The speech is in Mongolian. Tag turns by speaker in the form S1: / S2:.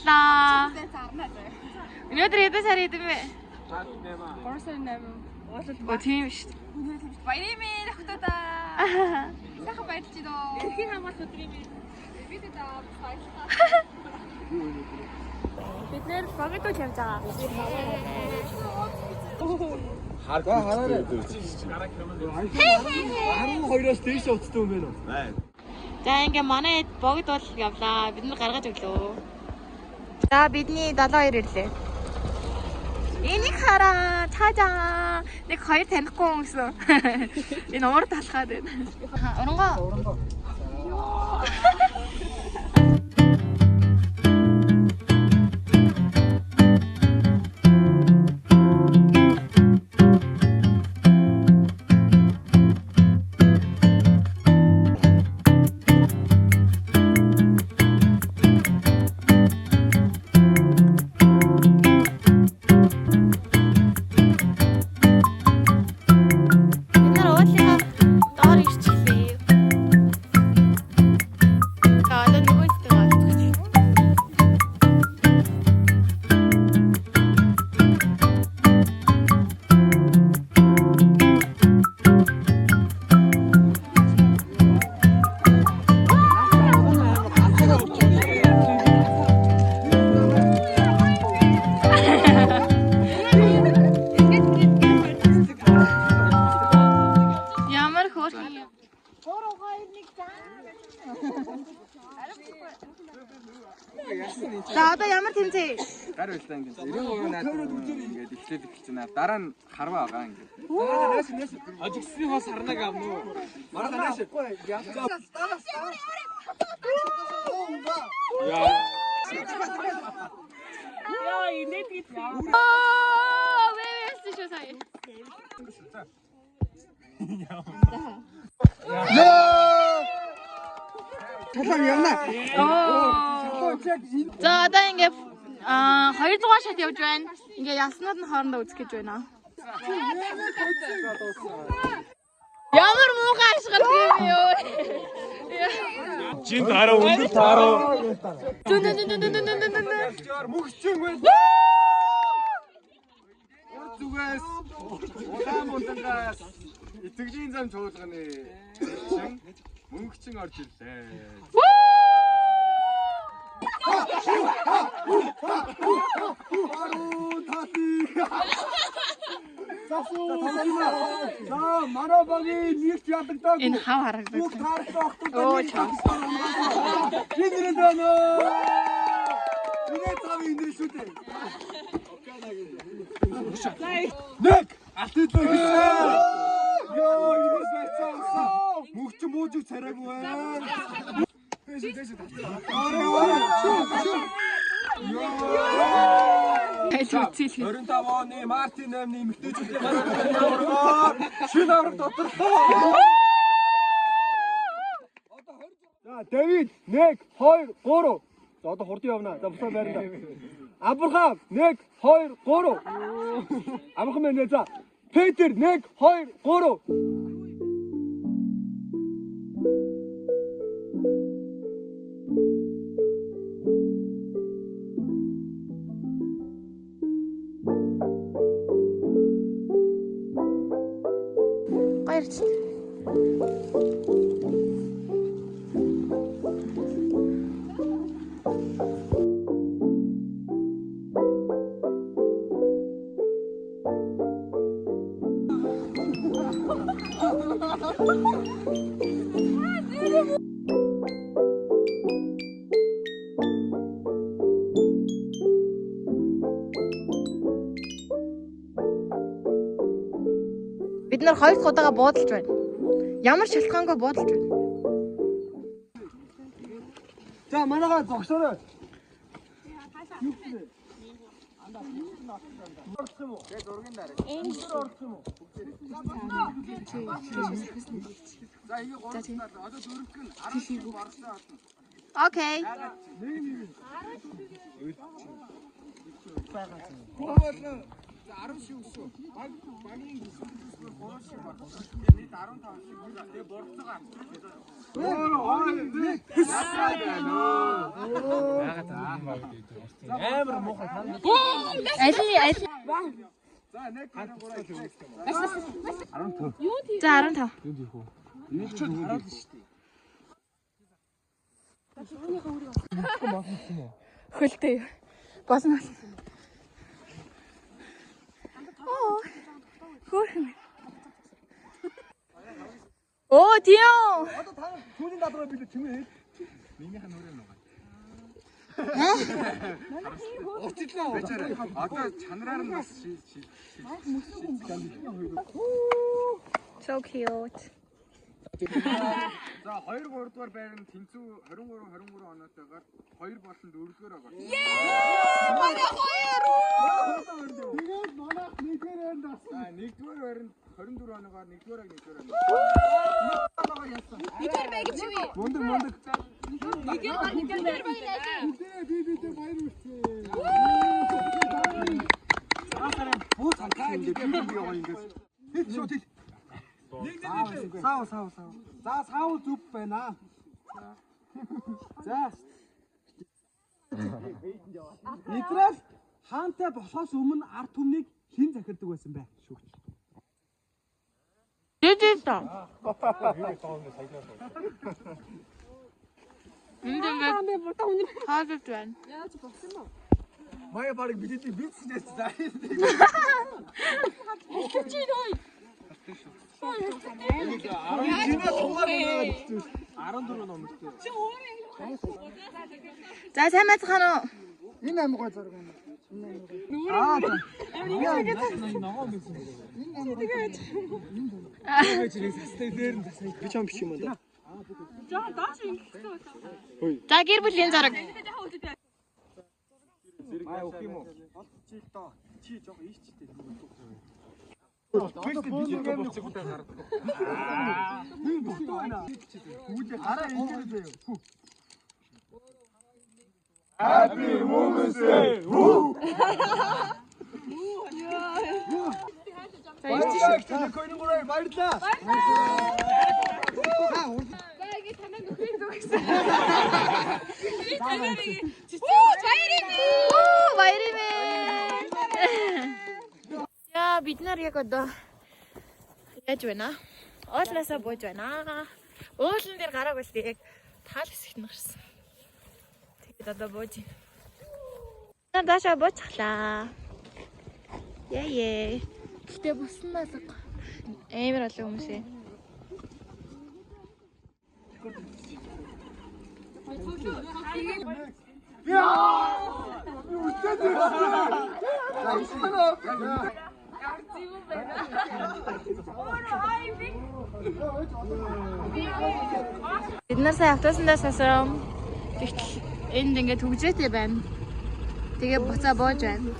S1: баярлалаа. Өнөөдөр хэдэн сар идэв бэ? 3 сар 8. Тийм шүү дээ.
S2: Баярын минь охтодоо. Сайхан баярлж байна. Эрхийн хамгаалалт өдрийн минь. Бид баярлалаа.
S1: Бид нэр багт явж байгаа.
S3: Хараарай. 12-оос дээш уцтай юм байна уу?
S1: За ингээ манай богд бол явлаа. Бид нар гаргаж өглөө. За бидний 72 ирлээ. Энийг хараа. Цаажаа. Нэг хоёр танихгүй хүн гэсэн. Энэ уур талхаад байна. Оронгоо. За одоо ямар тэмцээ?
S4: Гар байлаа ингээд 93 наадмаар ингээд эхлээд эхэлчихнэ. Дараа нь харваа байгаа ингээд.
S3: Ажигсны хос харнаг авна уу? Маргааш нааш.
S1: Яа, инээд гэдэг. Вэвэс шүү сая.
S3: Талаа явна.
S1: За одоо ингээд 2 дугаар шат явж байна. Ингээ яснууд нь хоорондоо үзэх гэж байна. Ямар муухай ашиглах юм юу?
S3: Чин тараа өндөр тараа.
S4: Мөхчэн байна. Зүгээс улаан мундангаас итгэлийн зам чуулганы мөнхчин орж ирлээ. За манай багийн нэгт ядадаг.
S1: Энэ хав харагдав.
S4: Бүх таарсан охтууд
S1: Оо чам.
S4: Эндрэд байна. Энийг цав эндрэд шүү дээ. Нэг алтидлаа гэсэн. Йоо, инээс байцаа. Мөхч мууж царайгүй байна.
S1: Йоо.
S4: 25 оны Мартин 8-ны эмэгтэйчүүдийн аврагаар шинэ авраг тодорлоо. За Давид 1 2 3. За одоо хурдан явна. За бусаа байранда. Абрахам 1 2 3. Абрахам нэ за. Петр 1 2 3.
S1: Баярч. Бид нар 2 дахь удаага буудалж байна. Ямар шалтгаангүй буудалж байна.
S4: За манайгаа зогсоорой.
S1: Окей.
S3: 10 шиг өсөө. Багийн 9 3 шиг баг. Нийт 15 шиг. Тэгээ борцоогоо амар муухай тань.
S1: Аль.
S3: За нэг хараа 3
S1: За 15.
S3: Юунд их үү? Очоод хараад шүү дээ.
S1: Хөлтэй. Болно. Хөөрхөн. Оо тийм.
S4: Одоо та түүний дадраа бид чимээ.
S3: Минийх нь өөрөө нугаа.
S4: Очлоо.
S3: Одоо чанараар нь бас
S1: So cute.
S3: За 2 3 дугаар байр нь тэнцүү 23 оноотойгоор 2 болон 4 дугаар байгаа.
S2: Манай хоёр.
S4: Тэгээд манайх нэгээрээ дас.
S3: За 1 дугаар байр нь 24 оноогоор 1 дугаараа 1 дугаараа.
S2: Нэгэр бай гэж юу?
S3: Мундаг.
S2: Нэгэр бай гэж.
S4: Би баяр хүртээ.
S3: Буу цангаа ингэ би яваа ингэж. Хит шот хит. Сав. За сав зүв байна. За. Идрал хаантай босохоос өмнө ард түмнийг хэн захирдаг байсан бэ? Шүүгч.
S1: Дэдэтэ. Хаагаад байна.
S2: Яаж болсон юм бэ?
S3: Мая барыг бидний бизнес за.
S2: Чи нөө.
S3: 14 номертэй.
S1: За сайн байцгаана уу?
S4: Энэ амгой зураг юм.
S3: Ногоо мэдсэн. Тэгээд састай дээр нь засаа би чам бичим юм да.
S1: За гэр бүлийн зураг.
S3: Мая өөх юм уу?
S4: Чи жоох ийчтэй.
S3: Тэгвэл би нэг болцготой гардаг. Би бохтой байна. Үүдээ гараа ингэж байв. Happy Women's Day.
S4: Баярлалаа.
S2: За ингэ танаа нүхийг зүгсэн. Би танаа нэг. Оо
S1: Баярын. Яа бид нар яг одоо яаж байна? Уулнасаа бууж байна. Уулан дээр гараг болтой яг таал хэсэгт нь гарсан. Тэгээд одоо бууж байна. Нар даашаа бууцглаа. Яе. Гэтэ буснаас амар олон хүмүүс ээ. Бид нар сая автобусандаа сасрам. Тэгтэл энд ингээд хөгжөөтэй байна. Тэгээ буцаа бууж байна.